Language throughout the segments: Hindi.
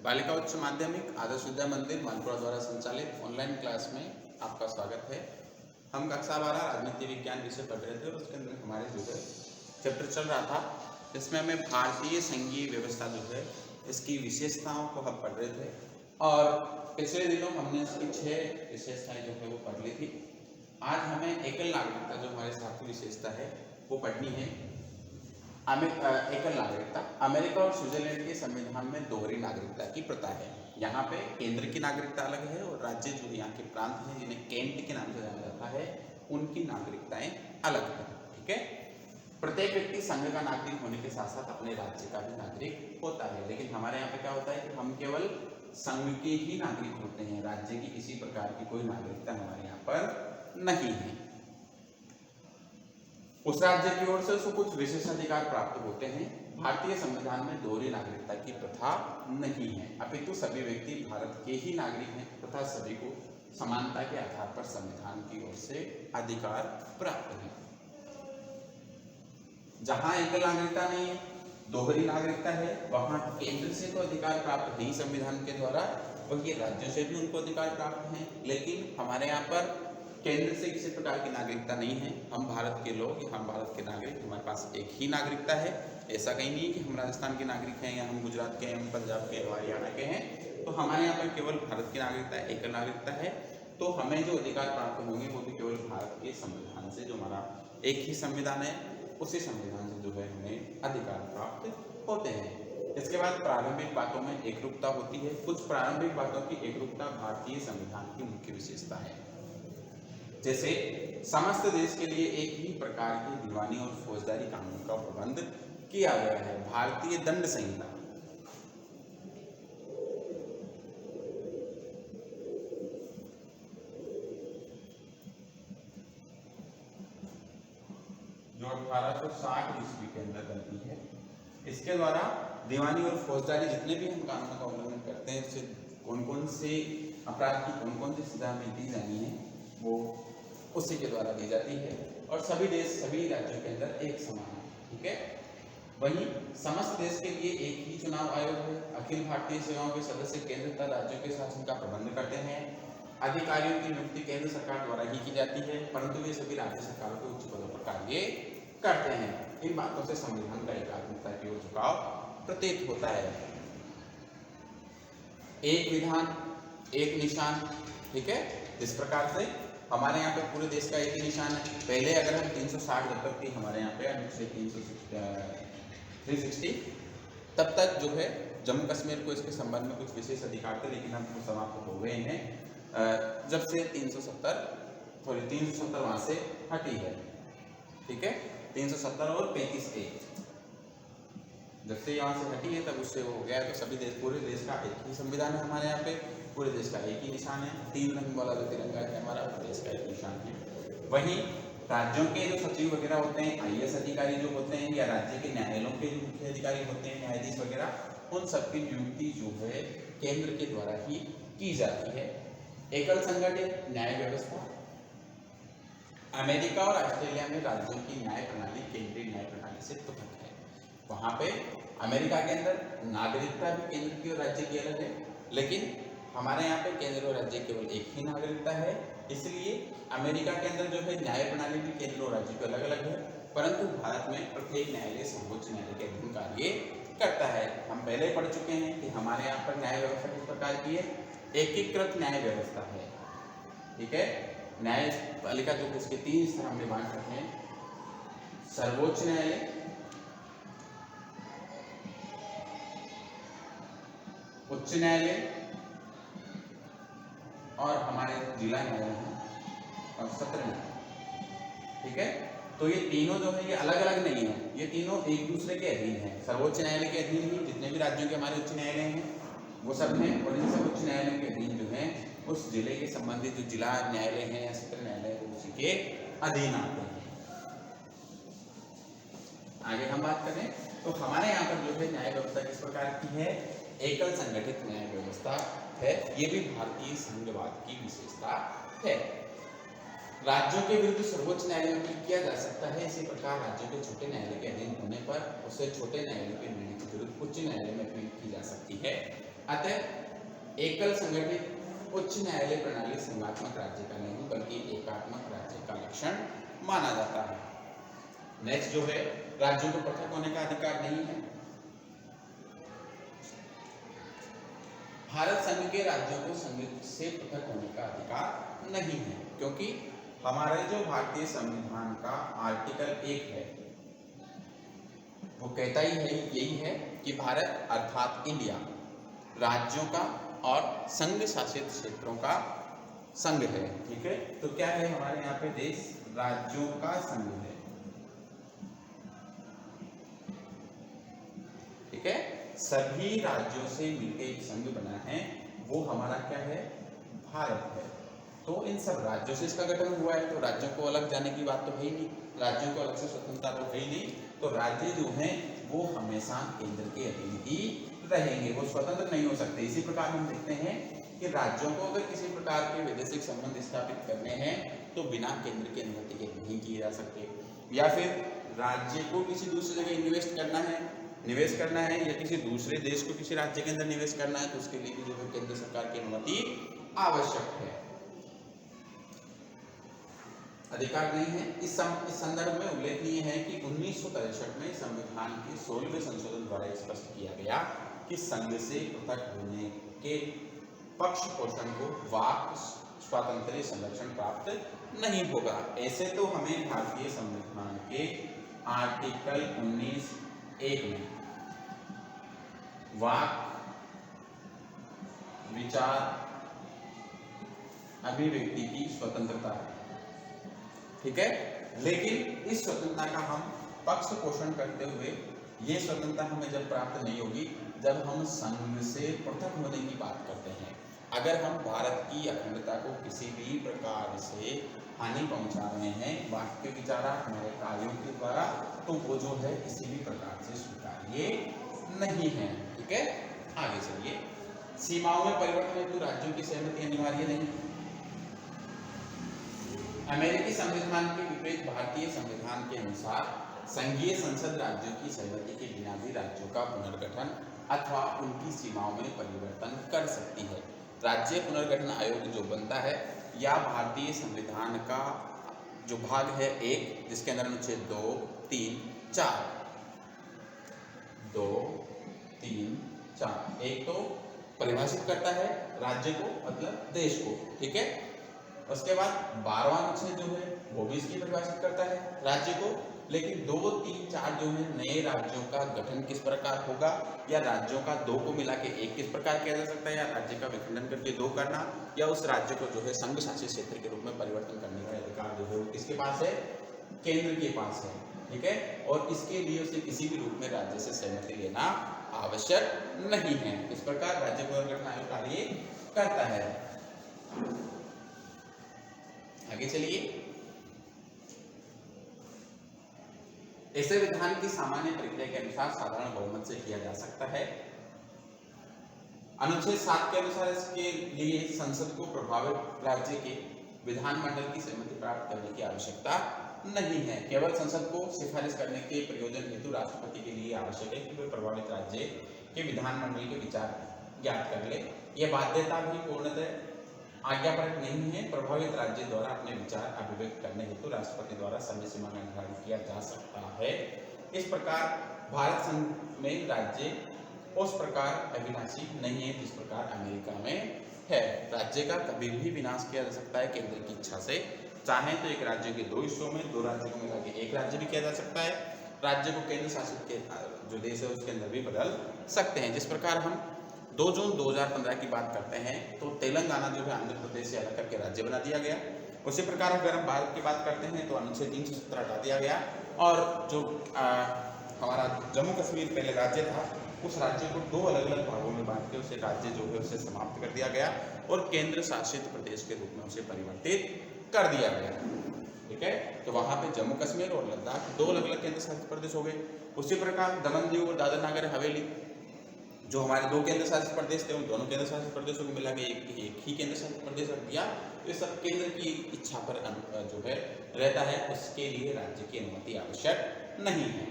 बालिका उच्च माध्यमिक आदर्श विद्या मंदिर मालपुरा द्वारा संचालित ऑनलाइन क्लास में आपका स्वागत है। हम कक्षा 12 राजनीति विज्ञान विषय पढ़ रहे थे और उसके अंदर हमारे जो है चैप्टर चल रहा था, जिसमें हमें भारतीय संघीय व्यवस्था जो है इसकी विशेषताओं को हम पढ़ रहे थे और पिछले दिनों हमने इसकी 6 विशेषताएं जो है वो पढ़ ली थी। आज हमें एकल नागरिकता जो हमारे साथ की विशेषता है वो पढ़नी है। एकल नागरिकता अमेरिका और स्विट्जरलैंड के संविधान में दोहरी नागरिकता की प्रथा है। यहाँ पे केंद्र की नागरिकता अलग है और राज्य जो यहाँ के प्रांत हैं जिन्हें केंट के नाम से जाना जाता है उनकी नागरिकताएं अलग है। ठीक है, प्रत्येक व्यक्ति संघ का नागरिक होने के साथ साथ अपने राज्य का भी नागरिक होता है, लेकिन हमारे यहाँ पे क्या होता है कि हम केवल संघ के ही नागरिक होते हैं, राज्य की किसी प्रकार की कोई नागरिकता हमारे यहाँ पर नहीं है। उस राज्य की ओर से उसको कुछ विशेषाधिकार प्राप्त होते हैं। भारतीय संविधान में दोहरी नागरिकता की प्रथा नहीं है, अपितु सभी व्यक्ति भारत के ही नागरिक हैं तथा सभी को समानता के आधार पर संविधान की ओर से अधिकार प्राप्त है। जहां एकल नागरिकता नहीं है, दोहरी नागरिकता है, वहां केंद्र से तो अधिकार प्राप्त नहीं संविधान के द्वारा, वही राज्यों से भी उनको अधिकार प्राप्त है, लेकिन हमारे यहाँ पर केंद्र से किसी प्रकार की नागरिकता नहीं है। हम भारत के लोग, हम भारत के नागरिक, हमारे पास एक ही नागरिकता है। ऐसा कहीं नहीं है कि हम राजस्थान के नागरिक हैं या हम गुजरात के हैं, हम पंजाब के, हरियाणा के हैं, तो हमारे यहाँ पर केवल भारत की नागरिकता है, एकल नागरिकता है। तो हमें जो अधिकार प्राप्त होंगे वो भी केवल भारत के संविधान से, जो हमारा एक ही संविधान है उसी संविधान से जो है हमें अधिकार प्राप्त होते हैं। इसके बाद प्रारंभिक बातों में एकरूपता होती है। कुछ प्रारंभिक बातों की एकरूपता भारतीय संविधान की मुख्य विशेषता है। जैसे समस्त देश के लिए एक ही प्रकार के दीवानी और फौजदारी कानून का प्रबंध किया गया है। भारतीय दंड संहिता जो 1860 ईस्वी के अंदर बनती है, इसके द्वारा दीवानी और फौजदारी जितने भी हम कानूनों का उल्लंघन करते हैं, उससे कौन कौन से अपराध की कौन कौन सी सजा हमें दी जानी है वो उसी के द्वारा दी जाती है और सभी देश, सभी राज्यों के अंदर एक समान है। ठीक है, वहीं समस्त देश के लिए एक ही चुनाव आयोग है। अखिल भारतीय सेवाओं के सदस्य केंद्र तथा राज्यों के शासन का प्रबंध करते हैं। अधिकारियों की नियुक्ति केंद्र सरकार द्वारा ही की जाती है, परंतु वे सभी राज्य सरकारों के उच्च पदों पर कार्य करते हैं। इन बातों से संविधान का एकात्मकता की ओर झुकाव प्रतीत होता है। एक विधान एक निशान, ठीक है, इस प्रकार से हमारे यहाँ पे पूरे देश का एक ही निशान है। पहले अगर हम 360 जब तक थी हमारे यहाँ पे अनुच्छेद 360 तब तक जो है जम्मू कश्मीर को इसके संबंध में कुछ विशेष अधिकार थे, लेकिन हम समाप्त हो गए हैं जब से 370 वहां से हटी है। ठीक है, 370 और 35A जब से यहाँ से हटी है तब उससे हो गया है। तो सभी देश, पूरे देश का एक ही संविधान है हमारे यहाँ पे, पूरे देश का एक ही निशान है। 3 रंग वाला जो तिरंगा है हमारा देश का एक निशान है। वहीं राज्यों के जो सचिव वगैरह होते हैं, IAS अधिकारी जो होते हैं, या राज्य के न्यायालयों के जो मुख्य अधिकारी होते हैं, न्यायाधीश वगैरह, उन सबकी नियुक्ति जो है केंद्र के द्वारा ही की जाती है। एकल संगठित न्याय व्यवस्था अमेरिका और ऑस्ट्रेलिया में राज्यों की न्याय प्रणाली केंद्रीय न्याय प्रणाली से पृथक है। वहां पे अमेरिका के अंदर नागरिकता भी केंद्र की और राज्य की अलग है, लेकिन हमारे यहाँ पे केंद्र और राज्य केवल एक ही नागरिकता है। इसलिए अमेरिका के अंदर जो है न्याय प्रणाली भी केंद्र और राज्य के अलग अलग है, परंतु भारत में प्रत्येक न्यायालय सर्वोच्च न्यायालय के अधीन कार्य करता है। हम पहले पढ़ चुके हैं कि हमारे यहाँ पर न्याय व्यवस्था किस प्रकार की है, एकीकृत न्याय व्यवस्था है। ठीक है, न्यायपालिका जो इसके 3 स्तर हमने बांट रखे हैं, सर्वोच्च न्यायालय, उच्च न्यायालय और हमारे जिला न्यायालय हैं और सत्र न्यायालय। ठीक है, तो ये तीनों जो है ये अलग अलग नहीं है, ये तीनों एक दूसरे के अधीन है। सर्वोच्च न्यायालय के अधीन ही जितने भी राज्यों के हमारे उच्च न्यायालय हैं वो सब हैं, और इन सब उच्च न्यायालयों के अधीन जो है उस जिले के संबंधित जो जिला न्यायालय है या सत्र न्यायालय है उसी के अधीन आते हैं। आगे हम बात करें तो हमारे यहाँ पर जो है न्याय व्यवस्था किस प्रकार की है, एकल संगठित न्याय व्यवस्था है। ये भी भारतीय संघवाद की विशेषता है। राज्यों के विरुद्ध सर्वोच्च न्यायालय में अपील किया जा सकता है। इसी प्रकार राज्यों के छोटे न्यायालय के अधीन होने पर उसे छोटे न्यायालय के निर्णय के विरुद्ध उच्च न्यायालय में अपील की जा सकती है। अतः एकल संगठित उच्च न्यायालय प्रणाली संघात्मक राज्य का नहीं बल्कि एकात्मक राज्य का लक्षण माना जाता है। नेक्स्ट जो है, राज्यों को पृथक होने का अधिकार नहीं है। भारत संघ के राज्यों को संघ से पृथक होने का अधिकार नहीं है, क्योंकि हमारे जो भारतीय संविधान का आर्टिकल 1 है वो कहता ही है, यही है कि भारत अर्थात इंडिया राज्यों का और संघ शासित क्षेत्रों का संघ है। ठीक है, तो क्या है हमारे यहाँ पे देश राज्यों का संघ है। ठीक है, सभी राज्यों से मिलकर एक संघ बना है, वो हमारा क्या है, भारत है। तो इन सब राज्यों से इसका गठन हुआ है, तो राज्यों को अलग जाने की बात तो है ही नहीं, राज्यों को अलग से स्वतंत्रता तो है ही नहीं। तो राज्य जो हैं वो हमेशा केंद्र के अधीन ही रहेंगे, वो स्वतंत्र नहीं हो सकते। इसी प्रकार हम देखते हैं कि राज्यों को अगर किसी प्रकार के वैदेशिक संबंध स्थापित करने हैं तो बिना केंद्र की अनुमति के नहीं किए जा सकते, या फिर राज्य को किसी दूसरी जगह निवेश करना है या किसी दूसरे देश को किसी राज्य के अंदर निवेश करना है तो उसके लिए भी जो है केंद्र सरकार की अनुमति आवश्यक है, अधिकार नहीं है। इस संदर्भ में उल्लेखनीय है कि 1963 में संविधान के 16वें संशोधन द्वारा स्पष्ट किया गया कि संघ से पृथक होने के पक्ष पोषण को वाक स्वातंत्र्य संरक्षण प्राप्त नहीं होगा। ऐसे तो हमें भारतीय संविधान के आर्टिकल 19(1) में वाक, विचार, अभिव्यक्ति की स्वतंत्रता है। ठीक है, लेकिन इस स्वतंत्रता का हम पक्ष पोषण करते हुए ये स्वतंत्रता हमें जब प्राप्त नहीं होगी जब हम संघ से पृथक होने की बात करते हैं। अगर हम भारत की अखंडता को किसी भी प्रकार से हानि पहुंचा रहे हैं वाक्य विचारा हमारे कार्यों के द्वारा, तो वो जो है किसी भी प्रकार से स्वीकार्य नहीं है। ठीक है, आगे चलिए। सीमाओं में परिवर्तन हेतु राज्यों की सहमति अनिवार्य नहीं। अमेरिकी संविधान के विपरीत भारतीय संविधान के अनुसार संघीय संसद राज्यों की सहमति के बिना भी राज्यों का पुनर्गठन अथवा उनकी सीमाओं में परिवर्तन कर सकती है। राज्य पुनर्गठन आयोग जो बनता है या भारतीय संविधान का जो भाग है 1 जिसके अंदर अनुच्छेद 2, 3, 4 एक तो परिभाषित करता है राज्य को मतलब देश को। ठीक है, उसके बाद 12वां अनुच्छेद जो है वो भी इसकी परिभाषित करता है राज्य को, लेकिन 2, 3, 4 जो है नए राज्यों का गठन किस प्रकार होगा या राज्यों का 2 को मिला के 1 किस प्रकार किया जा सकता है, या राज्य का विखंडन करके 2 करना, या उस राज्य को जो है संघ शासित क्षेत्र के रूप में परिवर्तन करने का अधिकार जो है वो किसके पास है, केंद्र के पास है। ठीक है, और इसके लिए उसे किसी भी रूप में राज्य से सहमति लेना आवश्यक नहीं है। इस प्रकार राज्य पुनर्गठन आयोग कार्य करता है। आगे चलिए। ऐसे विधान की सामान्य प्रक्रिया के अनुसार साधारण बहुमत से किया जा सकता है। अनुच्छेद 7 के अनुसार इसके लिए संसद को प्रभावित राज्य के विधानमंडल की सहमति प्राप्त करने की आवश्यकता नहीं है। केवल संसद को सिफारिश करने के प्रयोजन हेतु राष्ट्रपति के लिए आवश्यक है कि वे प्रभावित राज्य के विधानमंडल के विचार ज्ञात कर ले। यह बाध्यता भी पूर्णतः आज्ञापरक नहीं है। प्रभावित राज्य द्वारा अपने विचार अभिव्यक्त करने हेतु राष्ट्रपति द्वारा समय सीमा का निर्धारण किया जा सकता है। इस प्रकार भारत संघ में राज्य उस प्रकार अविनाशी नहीं है जिस प्रकार अमेरिका में है। राज्य का कभी भी विनाश किया जा सकता है केंद्र की इच्छा से। चाहे तो एक राज्य के 2 हिस्सों में 2 राज्यों को मिला के एक राज्य भी किया जा सकता है। राज्य को केंद्र शासित के जो देश है उसके अंदर भी बदल सकते हैं। जिस प्रकार हम 2 जून 2015 की बात करते हैं तो तेलंगाना जो है आंध्र प्रदेश से अलग करके राज्य बना दिया गया। उसी प्रकार अगर हम भारत की बात करते हैं तो अनुच्छेद 370 हटा दिया गया और जो हमारा जम्मू कश्मीर पहले राज्य था उस राज्य को 2 अलग अलग भागों में बांट के उसे राज्य जो है उसे समाप्त कर दिया गया और केंद्र शासित प्रदेश के रूप में उसे परिवर्तित कर दिया गया। ठीक है, तो वहाँ पे जम्मू कश्मीर और लद्दाख 2 अलग अलग केंद्र शासित प्रदेश हो गए। उसी प्रकार दमन दीव और दादर नगर हवेली जो हमारे 2 केंद्र शासित प्रदेश थे उन दोनों केंद्र शासित प्रदेशों को मिला के एक ही केंद्र शासित प्रदेश रख दिया। तो ये सब केंद्र की इच्छा पर जो है रहता है, उसके लिए राज्य की अनुमति आवश्यक नहीं है।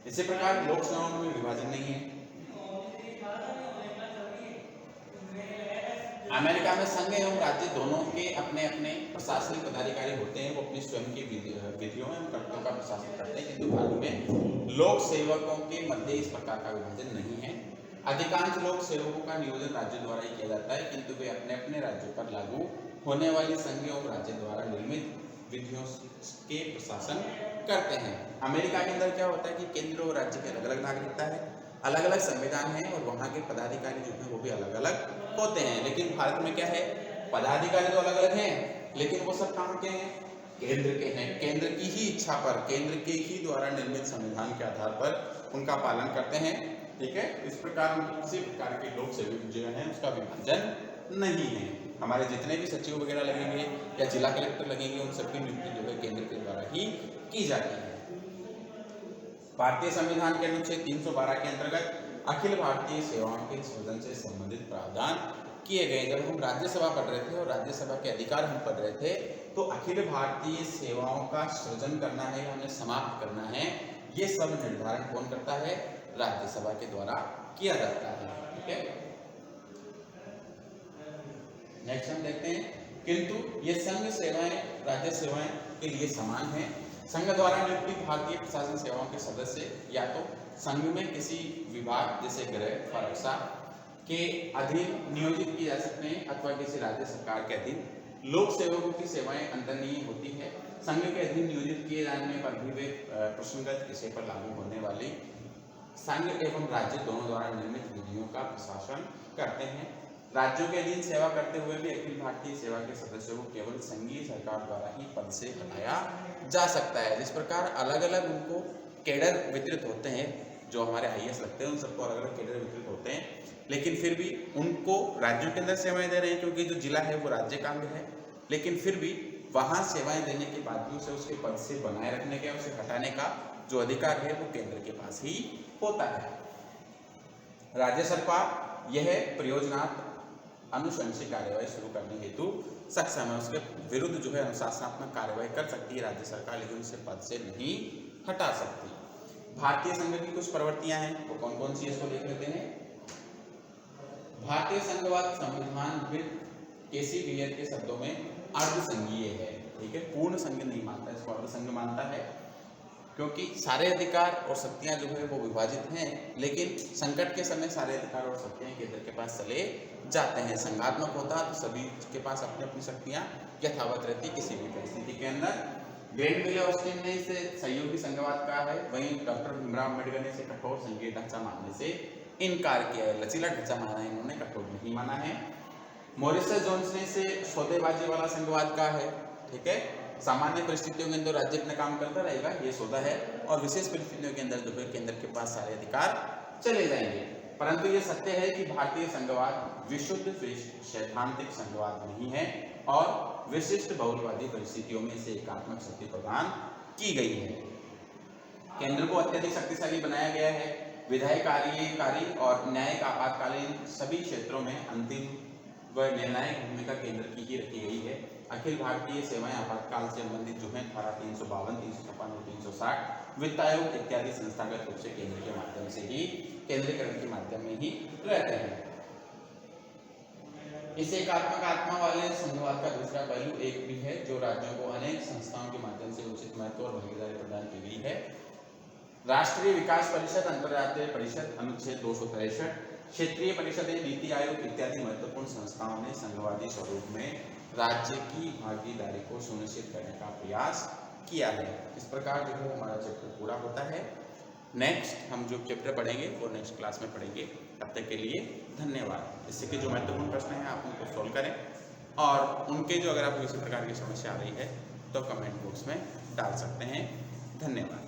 इसी प्रकार लोक सेवाओं में विभाजन नहीं है। अमेरिका में संघ एवं राज्य दोनों के अपने अपने प्रशासनिक पदाधिकारी होते हैं, वो अपनी स्वयं की विधियों एवं कर्तव्यों का प्रशासन करते हैं, किंतु भारत में लोक सेवकों के मध्य इस प्रकार का विभाजन नहीं है। अधिकांश लोक सेवकों का नियोजन राज्य द्वारा ही किया जाता है, किंतु वे अपने अपने राज्यों पर लागू होने वाली संघ एवं राज्य द्वारा निर्मित विधियों के प्रशासन करते हैं। अमेरिका के अंदर क्या होता है कि केंद्र और राज्य की अलग अलग नागरिकता है, अलग अलग संविधान है और वहाँ के पदाधिकारी जो है वो भी अलग अलग होते हैं। लेकिन भारत में क्या है, पदाधिकारी तो अलग अलग हैं, लेकिन वो सब कहाँ के हैं, केंद्र के हैं। केंद्र की ही इच्छा पर, केंद्र के ही द्वारा निर्मित संविधान के आधार पर उनका पालन करते हैं। ठीक है, इस प्रकार किसी प्रकार के लोक सेवक जो है उसका विभाजन नहीं है। हमारे जितने भी सचिव वगैरह लगेंगे या जिला कलेक्टर लगेंगे, उन सबकी नियुक्ति जो है केंद्र के द्वारा ही की जाती है। भारतीय संविधान के अनुच्छेद 312 के अंतर्गत अखिल भारतीय सेवाओं के सृजन से संबंधित प्रावधान किए गए। जब हम राज्यसभा पढ़ रहे थे और राज्यसभा के अधिकार हम पढ़ रहे थे, तो अखिल भारतीय सेवाओं का सृजन करना है, हमें समाप्त करना है, ये सब निर्धारण कौन करता है, राज्यसभा के द्वारा किया जाता है। ठीक है, नेक्स्ट हम देखते हैं, किंतु ये संघ सेवाएं राज्य सेवाएं के लिए समान है। संघ द्वारा नियुक्त भारतीय प्रशासन सेवाओं के सदस्य या तो संघ में किसी विभाग जैसे गृह और रक्षा के अधीन नियोजित किए जा सकते हैं, अथवा किसी राज्य सरकार के अधीन। लोक सेवकों की सेवाएं अंतर्निहित होती है। संघ के अधीन नियोजित किए जाने पर भी वे प्रसंगत विषय पर लागू होने वाली संघ एवं राज्य दोनों द्वारा निर्मित विधियों का प्रशासन करते हैं। राज्यों के अधीन सेवा करते हुए भी अखिल भारतीय सेवा के सदस्यों को केवल संघीय सरकार द्वारा ही पद से हटाया जा सकता है। जिस प्रकार अलग अलग उनको कैडर वितरित होते हैं, जो हमारे IAS लगते हैं उन सबको अलग अलग कैडर वितरित होते हैं, लेकिन फिर भी उनको राज्यों के अंदर सेवाएं दे रहे हैं, क्योंकि जो जिला है वो राज्य का अंग है, लेकिन फिर भी वहाँ सेवाएं देने के बाद भी उसे उसके पद से बनाए रखने का, उसे हटाने का जो अधिकार है वो केंद्र के पास ही होता है। राज्य सरकार यह परियोजना अनुशंसित कार्यवाही शुरू करने हेतु सक्षम है। उसके विरुद्ध जो है अनुशासनात्मक कार्यवाही कर सकती है राज्य सरकार, लेकिन उसे पद से नहीं हटा सकती। भारतीय संघ की कुछ प्रवृत्तियां हैं, वो कौन कौन सी इसको देख लेते हैं। भारतीय संघवाद संविधान केसी वियर के शब्दों में अर्धसंघीय है। ठीक है, पूर्ण संघ नहीं मानता, इसको अर्धसंघ मानता है, क्योंकि सारे अधिकार और शक्तियां जो है वो विभाजित हैं, लेकिन संकट के समय सारे अधिकार और शक्तियां केंद्र के पास चले जाते हैं। संघात्मक होता तो सभी के पास अपनी अपनी शक्तियां यथावत रहती किसी भी परिस्थिति के अंदर। ग्रेनविले ऑस्टिन ने इसे सहयोगी संघवाद कहा है, वहीं डॉक्टर भीमराव अम्बेडकर ने इसे कठोर संघीय ढांचा मानने से इनकार किया है। लचीला ढांचा माना है इन्होंने, कठोर नहीं माना है। मॉरिस जोन्स ने इसे सौदेबाजी वाला संघवाद कहा है। ठीक है, सामान्य परिस्थितियों के अंदर राज्य अपना काम करता रहेगा, ये सौदा है, और विशेष परिस्थितियों के अंदर जो है केंद्र के पास सारे अधिकार चले जाएंगे। परंतु ये सत्य है कि भारतीय संघवाद विशुद्ध सैद्धांतिक संघवाद नहीं है और विशिष्ट बहुलवादी परिस्थितियों में इसे एकात्मक शक्ति प्रदान की गई है। केंद्र को अत्यधिक शक्तिशाली बनाया गया है। विधायी, कार्यकारी और न्यायिक आपातकालीन सभी क्षेत्रों में अंतिम व निर्णायक भूमिका केंद्र की ही रखी गई है। अखिल भारतीय सेवाएं आपातकाल से संबंधित जो है धारा 352, 356 और 360 वित्त आयोग इत्यादि संस्थागत रूप से केंद्र के माध्यम से ही, केंद्रीकरण के माध्यम में ही रहते हैं। इस एकात्मक आत्मा वाले संघवाद का दूसरा पहलू एक भी है, जो राज्यों को अनेक संस्थाओं के माध्यम से उचित महत्व और भागीदारी प्रदान की गई है। राष्ट्रीय विकास परिषद, अंतर्राष्ट्रीय परिषद, अनुच्छेद 263, क्षेत्रीय परिषदें, नीति आयोग इत्यादि महत्वपूर्ण संस्थाओं ने संघवादी स्वरूप में राज्य की भागीदारी को सुनिश्चित करने का प्रयास किया है। इस प्रकार जो है हमारा चैप्टर पूरा होता है। नेक्स्ट हम जो चैप्टर पढ़ेंगे वो नेक्स्ट क्लास में पढ़ेंगे। तब तक के लिए धन्यवाद। इससे के जो महत्वपूर्ण प्रश्न हैं आप उनको सॉल्व करें, और उनके जो अगर आपको किसी प्रकार की समस्या आ रही है तो कमेंट बॉक्स में डाल सकते हैं। धन्यवाद।